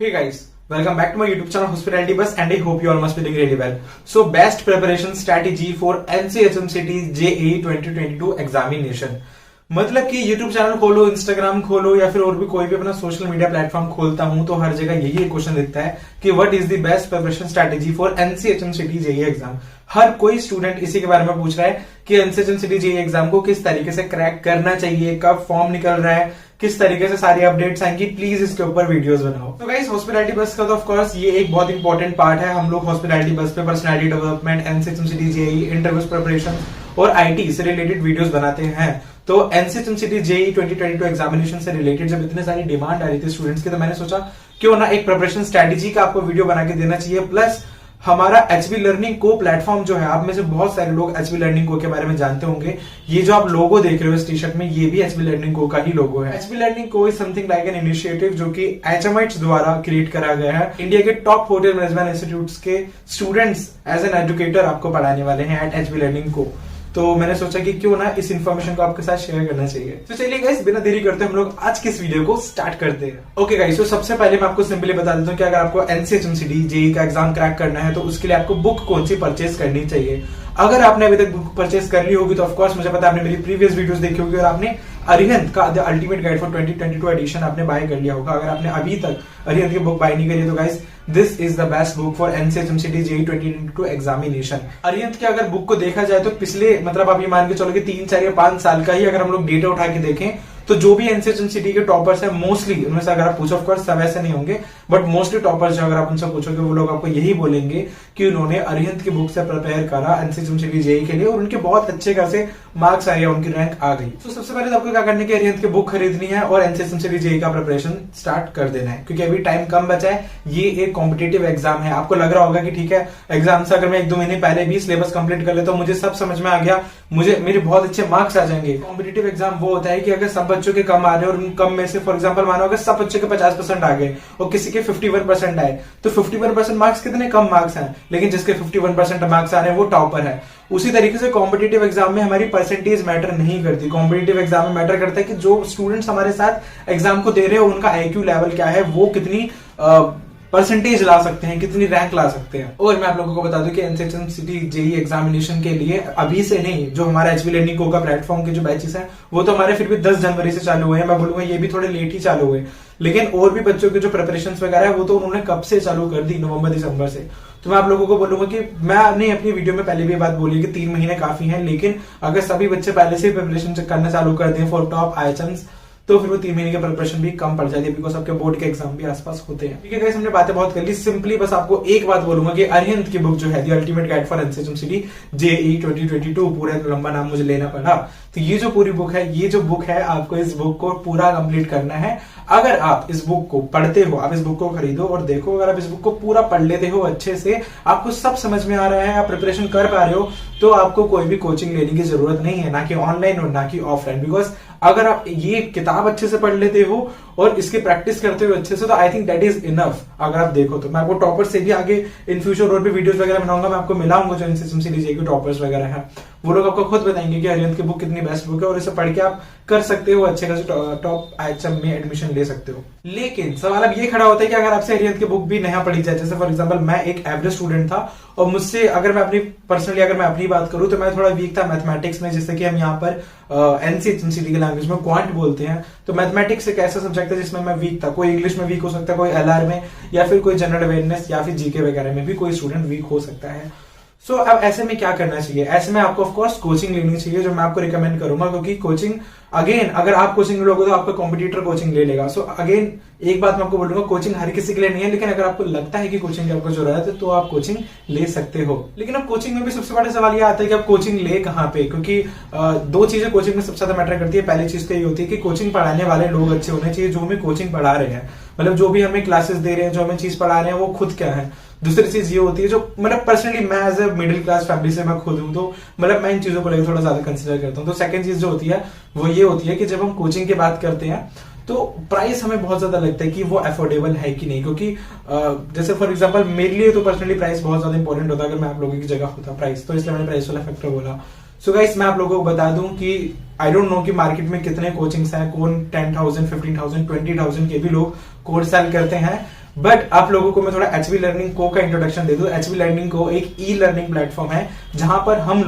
Hey guys, welcome back to my YouTube channel Hospitality Bus and I hope you all must be doing really well. So best preparation strategy for NCHMCT JEE 2022 examination. मतलब कि YouTube channel खोलो, Instagram खोलो या फिर और भी कोई भी अपना सोशल मीडिया प्लेटफॉर्म खोलता हूं तो हर जगह यही क्वेश्चन दिखता है कि what is the best preparation strategy for NCHMCT JEE exam. हर कोई स्टूडेंट इसी के बारे में पूछ रहा है कि NCHMCT JEE एग्जाम को किस तरीके से क्रैक करना चाहिए, कब फॉर्म निकल रहा है, किस तरीके से सारी अपडेट्स आएंगी, प्लीज इसके ऊपर वीडियोस बनाओ। तो गाइस हॉस्पिटैलिटी बस का तो ऑफ कोर्स ये एक बहुत इंपॉर्टेंट पार्ट है। हम लोग हॉस्पिटैलिटी बस पे personality development, NCHMCT JEE, interviews preparation और आईटी से रिलेटेड वीडियोस बनाते हैं। तो NCHMCT JEE 2022 एग्जामिनेशन से रिलेटेड जब इतने सारी डिमांड आ रही थी स्टूडेंट्स की, तो मैंने सोचा क्यों ना एक प्रिपरेशन स्ट्रेटेजी का आपको वीडियो बना के देना चाहिए। प्लस हमारा एचबी लर्निंग को प्लेटफॉर्म जो है, आप में से बहुत सारे लोग एचबी लर्निंग को के बारे में जानते होंगे। ये जो आप लोगो देख रहे हो इस टी शर्ट में, ये भी एचबी लर्निंग को का ही लोगो है। एचबी लर्निंग को is something like an initiative जो कि HMITs द्वारा क्रिएट करा गया है। इंडिया के टॉप होटल मैनेजमेंट इंस्टीट्यूट्स के स्टूडेंट्स एज एन एजुकेटर आपको पढ़ाने वाले हैं एट एचबी लर्निंग को। तो मैंने सोचा कि क्यों ना इस इन्फॉर्मेशन को आपके साथ शेयर करना चाहिए। तो चलिए गाइस बिना देरी करते हम लोग आज के इस वीडियो को स्टार्ट करते हैं। ओके गाइस, तो सबसे पहले मैं आपको सिंपली बता देता हूँ कि अगर आपको NCHMCT JEE का एग्जाम क्रैक करना है तो उसके लिए आपको बुक कौन सी परचेज करनी चाहिए। अगर आपने अभी तक बुक परचेज कर ली होगी तो ऑफकोर्स मुझे पता है आपने मेरी प्रीवियस वीडियोस देखी होगी और आपने अरिहंत का the ultimate guide for 2022 edition आपने बाय कर लिया होगा। अगर आपने अभी तक अरिहंत की बुक बाय नहीं करी तो guys this is the best book for NCHMCT JEE 2022 examination. Arihant के अगर बुक को देखा जाए तो पिछले मतलब आप ये मान के चलो कि 3, 4 या 5 साल का ही अगर हम लोग डेटा उठा के देखें तो जो भी NCHMCT के टॉपर्स हैं मोस्टली उनमें से अगर आप पूछो, ऑफकोर्स सब ऐसे नहीं होंगे बट मोस्टली टॉपर्स जो अगर आप उनसे पूछोगे वो लोग आपको यही बोलेंगे कि उन्होंने अरिहंत की बुक से प्रिपेयर करा NCHMCT JEE के लिए और उनके बहुत अच्छे खासे मार्क्स आए, उनकी रैंक आ गई। तो सबसे पहले तो आपको क्या करना है कि अरिहंत की बुक खरीदनी है और NCHMCT JEE का प्रिपरेशन स्टार्ट कर देना है, क्योंकि अभी टाइम कम बचा है। ये एक कॉम्पिटेटिव एग्जाम है। आपको लग रहा होगा कि ठीक है एग्जाम से अगर मैं 1-2 महीने पहले भी सिलेबस कंप्लीट कर लेता हूं, मुझे सब समझ में आ गया, मुझे मेरे बहुत अच्छे मार्क्स आ जाएंगे। कॉम्पिटेटिव एग्जाम वो होता है कि अगर सब बच्चों के कम आ रहे हैं और उन कम में से फॉर एग्जांपल मानो अगर सब बच्चों के 50% आ गए और किसी के 51% आए तो 51% मार्क्स कितने कम मार्क्स हैं, लेकिन जिसके 51% मार्क्स आ रहे हैं वो टॉपर है। उसी तरीके से कॉम्पिटेटिव एग्जाम में हमारी परसेंटेज मैटर नहीं करती। कॉम्पिटेटिव एग्जाम में मैटर करता है कि जो स्टूडेंट्स हमारे साथ एग्जाम को दे रहे हैं उनका IQ लेवल क्या है, वो कितनी परसेंटेज ला सकते हैं, कितनी रैंक ला सकते हैं। और मैं आप लोगों को बता दूं कि NCHMCT JEE एग्जामिनेशन के लिए अभी से नहीं, जो हमारा एचबी लर्निंग को का प्लेटफॉर्म के जो बैचेस हैं वो तो हमारे फिर भी 10 जनवरी से चालू हुए हैं। मैं बोलूंगा ये भी थोड़े लेट ही चालू हुए, लेकिन और भी बच्चों के जो प्रिपरेशन वगैरह है वो तो उन्होंने कब से चालू कर दी, नवंबर-दिसंबर से। तो मैं आप लोगों को बोलूंगा कि मैंने अपनी वीडियो में पहले भी बात बोली कि 3 महीने काफी हैं, लेकिन अगर सभी बच्चे पहले से प्रिपरेशन करना चालू कर दें फॉर टॉप IHMs तो फिर वो 3 महीने की प्रिपरेशन भी कम पड़ जाती है, बिकॉज आपके बोर्ड के एग्जाम भी आसपास होते हैं। ठीक है गाइस, हमने बातें बहुत कर ली। सिंपली बस आपको एक बात बोलूंगा कि अरिहंत की बुक जो है the ultimate guide for NCHMCT JEE 2022, पूरा लंबा नाम मुझे लेना पड़ा, तो ये जो पूरी बुक है, ये जो बुक है आपको इस बुक को पूरा कंप्लीट करना है। अगर आप इस बुक को पढ़ते हो, आप इस बुक को खरीदो और देखो, अगर आप इस बुक को पूरा पढ़ लेते हो अच्छे से, आपको सब समझ में आ रहा है, आप प्रिपरेशन कर पा रहे हो, तो आपको कोई भी कोचिंग लेने की जरूरत नहीं है, ना कि ऑनलाइन और ना कि ऑफलाइन। बिकॉज अगर आप ये किताब अच्छे से पढ़ लेते हो और इसकी प्रैक्टिस करते हो अच्छे से, तो I think that is enough. अगर आप देखो तो मैं आपको टॉपर से भी आगे इन फ्यूचर और भी वीडियोस वगैरह बनाऊंगा, मैं आपको मिलाऊंगा जो NCHMCT JEE के टॉपर्स वगैरह हैं, वो लोग आपको खुद बताएंगे कि अरिहंत की बुक कितनी बेस्ट बुक है और इसे पढ़ के आप कर सकते हो, अच्छे खासे टॉप IHM में एडमिशन ले सकते हो। लेकिन सवाल अब ये खड़ा होता है कि अगर आपसे अरिहंत की बुक भी नया पढ़ी जाए, जैसे फॉर एग्जांपल मैं एक एवरेज स्टूडेंट था और मुझसे अगर मैं अपनी पर्सनली अगर मैं अपनी बात करूं तो मैं थोड़ा वीक था मैथमेटिक्स में, जैसे कि हम यहाँ पर NCHMCT की लैंग्वेज में क्वांट बोलते हैं। तो मैथमेटिक्स एक ऐसा सब्जेक्ट है जिसमें मैं वीक था। कोई इंग्लिश में वीक हो सकता है, कोई LR में, या फिर कोई जनरल अवेयरनेस या फिर जीके वगैरह में भी कोई स्टूडेंट वीक हो सकता है। सो अब ऐसे में क्या करना चाहिए? ऐसे में आपको ऑफकोर्स कोचिंग लेनी चाहिए, जो मैं आपको रिकमेंड करूंगा, क्योंकि कोचिंग अगेन अगर आप कोचिंग लोगे तो आपका कॉम्पिटिटर कोचिंग ले लेगा। सो अगेन एक बात मैं आपको बोलूंगा, कोचिंग हर किसी के लिए नहीं है, लेकिन अगर आपको लगता है कि कोचिंग की आपको जरूरत है तो आप कोचिंग ले सकते हो। लेकिन अब कोचिंग में भी सबसे बड़ा सवाल यह आता है कि आप कोचिंग ले कहाँ पे, क्योंकि 2 चीजें कोचिंग में सबसे ज्यादा मैटर करती है। पहली चीज तो ये होती है कि कोचिंग पढ़ाने वाले लोग अच्छे होने चाहिए, जो हमें कोचिंग पढ़ा रहे हैं, मतलब जो भी हमें क्लासेस दे रहे हैं, जो हमें चीज पढ़ा रहे हैं वो खुद क्या है। दूसरी चीज ये होती है, जो मतलब पर्सनली मैं as a middle class family से मैं खुद हूं, तो मतलब मैं इन चीजों को लेकर थोड़ा ज्यादा कंसिडर करता हूं। तो सेकंड चीज जो होती है वो ये होती है कि जब हम कोचिंग की बात करते हैं तो प्राइस हमें बहुत ज्यादा लगता है कि वो अफोर्डेबल है कि नहीं, क्योंकि जैसे फॉर एग्जांपल मेरे लिए तो पर्सनली प्राइस बहुत ज्यादा इंपॉर्टेंट होता है। अगर मैं आप लोगों की जगह होता प्राइस, तो इसलिए मैंने प्राइस वाला फैक्टर बोला। सो गाइस मैं आप लोगों को बता दूं कि आई डोंट नो कि मार्केट में कितने कोचिंग्स हैं, कौन 10,000, 15,000, 20,000 के भी लोग कोर्स सेल करते हैं, बट आप लोगों को मैं थोड़ा एचबी लर्निंग को का इंट्रोडक्शन दे दूं। एचबी लर्निंग को एक ई लर्निंग प्लेटफॉर्म है जहां पर हम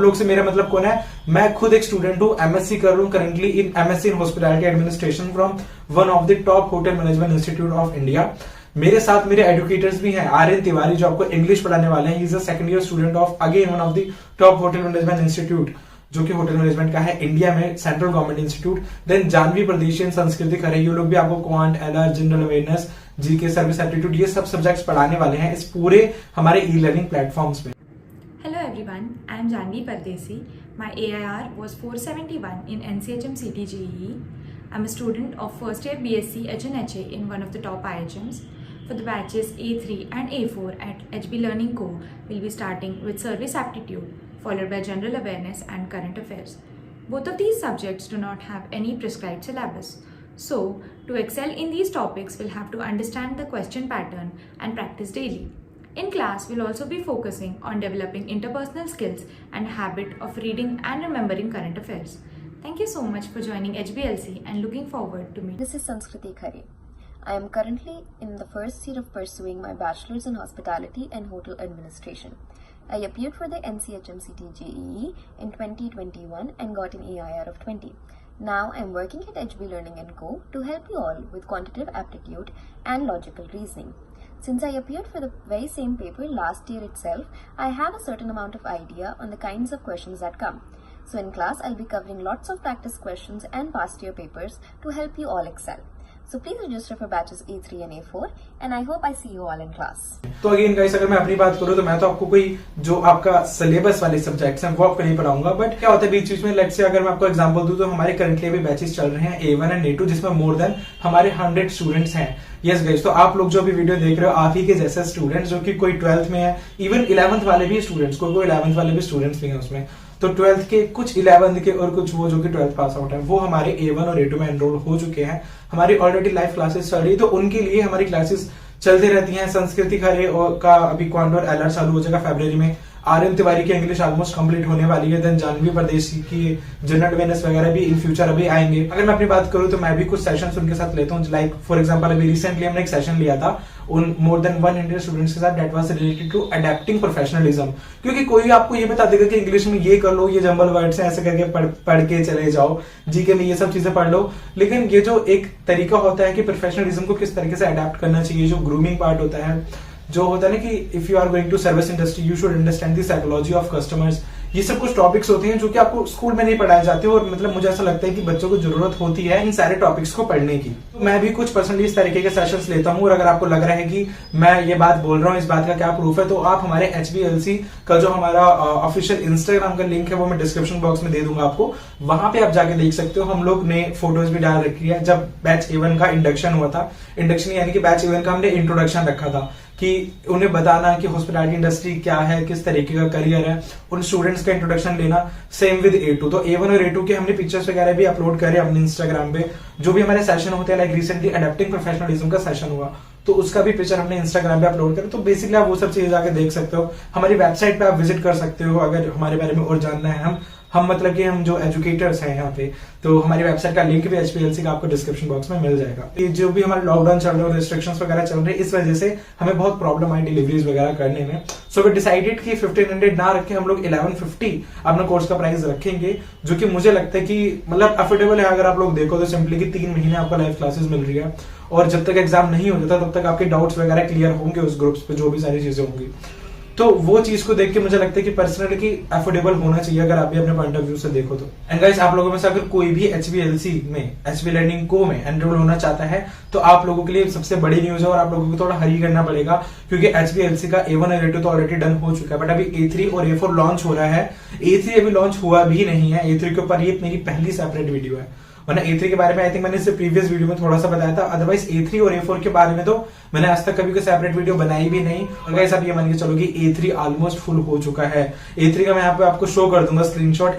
लोग से मेरा मतलब कौन है, मैं खुद एक स्टूडेंट हूं, एमएससी कर रहा हूं currently in MSc in hospitality administration from one of the top hotel management institute of India. मेरे साथ मेरे एडुकेटर्स भी हैं, आर्यन तिवारी जो आपको इंग्लिश पढ़ाने वाले हैं, he is a second year student of again one of the top hotel management institute जो कि होटल मैनेजमेंट का है इंडिया में, central government institute. Then Janhvi Pradeshian Sanskriti Khare, ये लोग भी आपको quant, LR, general awareness, GK, service aptitude, ये सब सब्जेक्ट्स पढ़ाने वाले हैं इस पूरे हमारे ई लर्निंग प्लेटफॉर्म्स में। Hello everyone, I am Janvi Pardesi. My AIR was 471 in NCHM CT JEE. I'm a student of first year BSc HNHA in one of the top IHMs. For the batches A3 and A4 at HB Learning Co, we'll be starting with service aptitude, followed by general awareness and current affairs. Both of these subjects do not have any prescribed syllabus. So, to excel in these topics, we'll have to understand the question pattern and practice daily. In class, we'll also be focusing on developing interpersonal skills and habit of reading and remembering current affairs. Thank you so much for joining HBLC and looking forward to meeting. This is Sanskriti Khare. I am currently in the first year of pursuing my bachelor's in hospitality and hotel administration. I appeared for the NCHM CT JEE in 2021 and got an AIR of 20. Now I am working at HB Learning & Co to help you all with quantitative aptitude and logical reasoning. Since I appeared for the very same paper last year itself, I have a certain amount of idea on the kinds of questions that come. So in class, I'll be covering lots of practice questions and past year papers to help you all excel. So please register for batches A3 and A4 and I hope I see you all in class. तो again guys, अगर मैं अपनी बात करूं तो मैं तो आपको कोई जो आपका सिलेबस वाले सब्जेक्ट्स हैं वो आपको नहीं पढ़ाऊंगा, बट क्या होता है बीच बीच में, लेट्स से अगर मैं आपको एग्जांपल दूं तो हमारे करंटली अभी बैचेस चल रहे हैं A1 एंड A2 जिसमें मोर देन हमारे 100 स्टूडेंट्स हैं। यस गाइस, तो आप लोग जो भी वीडियो देख रहे हो आप ही के जैसे स्टूडेंट्स जो कि कोई 12th में है, इवन 11th वाले भी स्टूडेंट्स, कोई 11th वाले भी स्टूडेंट्स भी हैं उसमें। तो 12th के कुछ 11th के और कुछ वो जो कि 12th पास आउट है वो हमारे A1 और A2 में एनरोल हो चुके हैं। हमारी ऑलरेडी लाइव क्लासेस चल रही, तो उनके लिए हमारी क्लासेस चलती रहती हैं। संस्कृति खरे और का अभी क्वांट और एलआर चालू हो जाएगा फरवरी में। आर्यन तिवारी की इंग्लिश ऑलमोस्ट कंप्लीट होने वाली है। देन जानवी प्रदेशी की जनरल अवेयरनेस वगैरह भी इन फ्यूचर अभी आएंगे। अगर मैं अपनी बात करूं तो मैं भी कुछ सेशंस उनके साथ लेता हूं, लाइक फॉर एग्जांपल अभी रिसेंटली हमने एक सेशन लिया था उन मोर देन 100 स्टूडेंट्स के साथ, that was related to adapting professionalism. क्योंकि कोई आपको ये बता देगा कि इंग्लिश में ये कर लो, ये जंबल वर्ड्स हैं, ऐसे करके पढ़ के चले जाओ, जीके में ये सब चीजें पढ़ लो, लेकिन ये जो एक तरीका होता है कि प्रोफेशनलिज्म को किस तरीके से अडैप्ट करना चाहिए, जो ग्रूमिंग पार्ट होता है, जो होता है ना कि if you are going to service industry you should understand the psychology of customers, ये सब कुछ टॉपिक्स होते हैं जो कि आपको स्कूल में नहीं पढ़ाए जाते और मतलब मुझे ऐसा लगता है कि बच्चों को जरूरत होती है इन सारे टॉपिक्स को पढ़ने की। तो मैं भी कुछ पर्सनली इस तरीके के सेशंस लेता हूँ और अगर आपको लग रहा है कि मैं ये बात बोल रहा हूँ, इस बात का क्या प्रूफ है, तो आप हमारे HBLC का जो हमारा ऑफिशियल इंस्टाग्राम का लिंक है वो मैं डिस्क्रिप्शन बॉक्स में दे दूंगा आपको, वहां पे आप जाके देख सकते हो। हम लोग ने फोटोज भी डाल रखी है। जब बैच A1 का इंडक्शन हुआ था, इंडक्शन यानी कि बैच A1 का हमने इंट्रोडक्शन रखा था कि उन्हें बताना कि हॉस्पिटैलिटी इंडस्ट्री क्या है, किस तरीके का करियर है, उन स्टूडेंट्स का इंट्रोडक्शन लेना। सेम विद A2, तो A1 और A2 के हमने पिक्चर्स वगैरह भी अपलोड करे अपने इंस्टाग्राम पे। जो भी हमारे सेशन होते हैं, लाइक रिसेंटली अडैप्टिंग प्रोफेशनलिज्म का सेशन हुआ तो उसका भी पिक्चर हमने इंस्टाग्राम पे अपलोड करा। तो बेसिकली आप वो सब चीजें जाके देख सकते हो। हमारी वेबसाइट पे आप विजिट कर सकते हो अगर हमारे बारे में और जानना है। हम मतलब कि हम जो एजुकेटर्स हैं यहाँ पे, तो हमारी वेबसाइट का लिंक भी HBLC का आपको डिस्क्रिप्शन बॉक्स में मिल जाएगा। ये जो भी हमारे लॉकडाउन चल रहे हैं, रिस्ट्रिक्शंस वगैरह चल रहे हैं, इस वजह से हमें बहुत प्रॉब्लम आई डिलीवरीज वगैरह करने में। सो वी डिसाइडेड कि 1500 ना रखे हम लोग 1150 अपना कोर्स का प्राइस रखेंगे, जो कि मुझे लगता है कि मतलब अफोर्डेबल है। अगर आप लोग देखो तो सिंपली कि 3 महीने आपको लाइव क्लासेस मिल रही है और जब तक एग्जाम नहीं हो जाता तब तक आपके डाउट्स वगैरह क्लियर होंगे उस ग्रुप्स पे, जो भी सारी चीजें होंगी। तो वो चीज को देख के मुझे लगता है कि पर्सनली कि अफोर्डेबल होना चाहिए अगर आप भी अपने पॉइंट ऑफ व्यू से देखो तो। एंड गाइस, आप लोगों में से अगर कोई भी HBLC में, HB लर्निंग को में एनरोल होना चाहता है तो आप लोगों के लिए सबसे बड़ी न्यूज है और आप लोगों को थोड़ा हरी करना पड़ेगा, क्योंकि HBLC का A1 और A2 तो ऑलरेडी डन हो चुका है, बट अभी A3 और A4 लॉन्च हो रहा है। A3 अभी लॉन्च हुआ भी नहीं है। A3 के ऊपर ये मेरी पहली सेपरेट वीडियो है, वरना A3 के बारे में आई थिंक मैंने इससे प्रीवियस वीडियो में थोड़ा सा बताया था। अदरवाइज A3 और A4 के बारे में तो मैंने आज तक कभी कोई सेपरेट वीडियो बनाई भी नहीं। और गाइस, आप ये मान के चलो कि A3 ऑलमोस्ट फुल हो चुका है। A3 का मैं यहाँ पे आपको शो कर दूंगा स्क्रीनशॉट।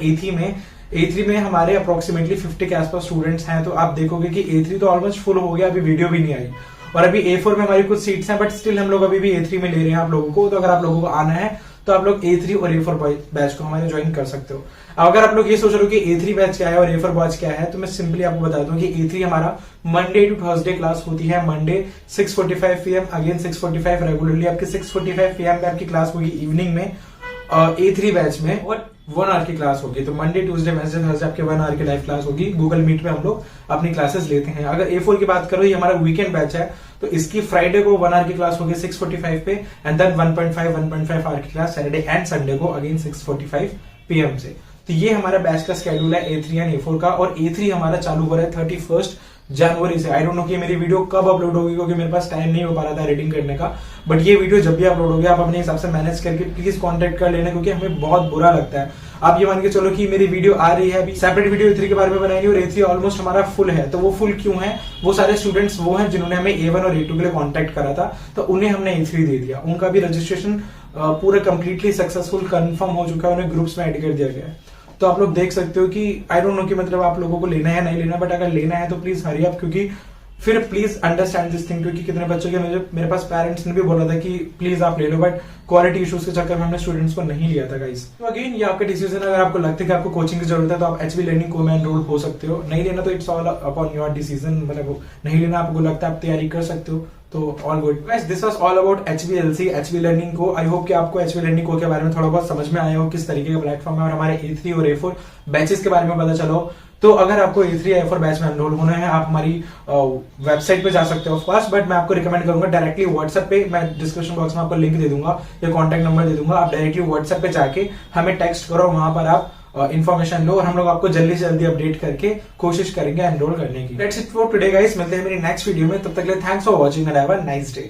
A3 में हमारे अप्रोक्सीमेटली 50 के आसपास स्टूडेंट्स हैं, तो आप देखोगे कि A3 तो ऑलमोस्ट फुल हो गया, अभी वीडियो भी नहीं आई। और अभी A4 में हमारी कुछ सीट्स हैं, बट स्टिल हम लोग अभी भी A3 में ले रहे हैं आप लोगों को। तो अगर आप लोगों को आना है तो आप लोग A3 और A4 बैच को हमारे ज्वाइन कर सकते हो। अगर आप लोग ये सोच रहे हो कि A3 बैच क्या है और A4 बैच क्या है, तो मैं सिंपली आपको बता दूं कि A3 हमारा मंडे टू थर्सडे क्लास होती है। मंडे 6:45 PM, अगेन 6:45 रेगुलरली आपकी 6:45 PM पे आपकी क्लास होगी इवनिंग में A3 बैच में, और 1 आवर की क्लास होगी। तो मंडे ट्यूसडे वेडनेसडे थर्सडे आपके 1 आवर की लाइव क्लास होगी। गूगल मीट पे हम लोग अपनी क्लासेस लेते हैं। अगर A4 की बात करो, ये हमारा वीकेंड बैच है, तो इसकी फ्राइडे को 1 आवर की क्लास होगी 6:45 पे, एंड देन 1.5 आवर की क्लास सैटरडे एंड संडे को अगेन 6:45 PM से। तो ये हमारा बैच का स्केड्यूल है A3 एंड A4 का, और A3 हमारा चालू हो रहा है 31 जनवरी से। आई डोंट नो कि मेरी वीडियो कब अपलोड होगी, क्योंकि मेरे पास टाइम नहीं हो पा रहा था एडिटिंग करने का, बट ये वीडियो जब भी अपलोड होगी आप अपने हिसाब से मैनेज करके प्लीज कांटेक्ट कर लेना, क्योंकि हमें बहुत बुरा लगता है। आप ये मान के चलो कि मेरी वीडियो आ रही है, अभी सेपरेट वीडियो A3 के बारे में बनाएंगे, और A3 ऑलमोस्ट हमारा फुल है। तो वो फुल क्यों है? वो सारे स्टूडेंट्स वो हैं जिन्होंने हमें A1 और A2 के लिए कॉन्टेक्ट करा था, तो उन्हें हमने A3 दे दिया। उनका भी रजिस्ट्रेशन पूरा कंप्लीटली सक्सेसफुल कंफर्म हो चुका है, उन्हें ग्रुप्स में ऐड कर दिया गया है। तो आप लोग देख सकते हो कि आई डोंट नो कि मतलब आप लोगों को लेना है नहीं लेना, बट अगर लेना है तो प्लीज हरी अप, क्योंकि फिर प्लीज अंडरस्टैंड दिस थिंग, क्योंकि कितने बच्चों के मेरे पास पेरेंट्स ने भी बोला था कि प्लीज आप ले लो, बट क्वालिटी इश्यूज के चक्कर में हमने स्टूडेंट्स को नहीं लिया था गाइस। तो अगेन ये आपका डिसीजन, अगर आपको लगता है कि आपको कोचिंग की जरूरत है तो आप HB लर्निंग को में एनरोल हो सकते हो। नहीं लेना तो it's all upon your decision, मतलब नहीं लेना आपको लगता है आप तैयारी कर सकते हो, तो all good guys. This was all about HBLC HB learning को। आई होप कि आपको HB लर्निंग को के बारे में थोड़ा बहुत समझ में आया हो, किस तरीके का प्लेटफॉर्म है, और हमारे A3 और A4 बैचेस के बारे में पता चला हो। तो अगर आपको A3 A4 बैच में एनरोल होना है, आप हमारी वेबसाइट पे जा सकते हो ऑफकोर्स, बट मैं आपको रिकमेंड करूंगा डायरेक्टली व्हाट्सएप पे, मैं डिस्क्रिप्शन बॉक्स में आपको लिंक दे दूंगा या कॉन्टैक्ट नंबर दे दूंगा, आप डायरेक्टली व्हाट्सएप पे जाके हमें टेक्स्ट करो, वहां पर आप इन्फॉर्मेशन लो, और हम लोग आपको जल्दी से जल्दी अपडेट करके कोशिश करेंगे एनरोल करने की। That's it for today guys, मिलते हैं मेरी नेक्स्ट वीडियो में, तब तक के लिए thanks for watching and have a nice day.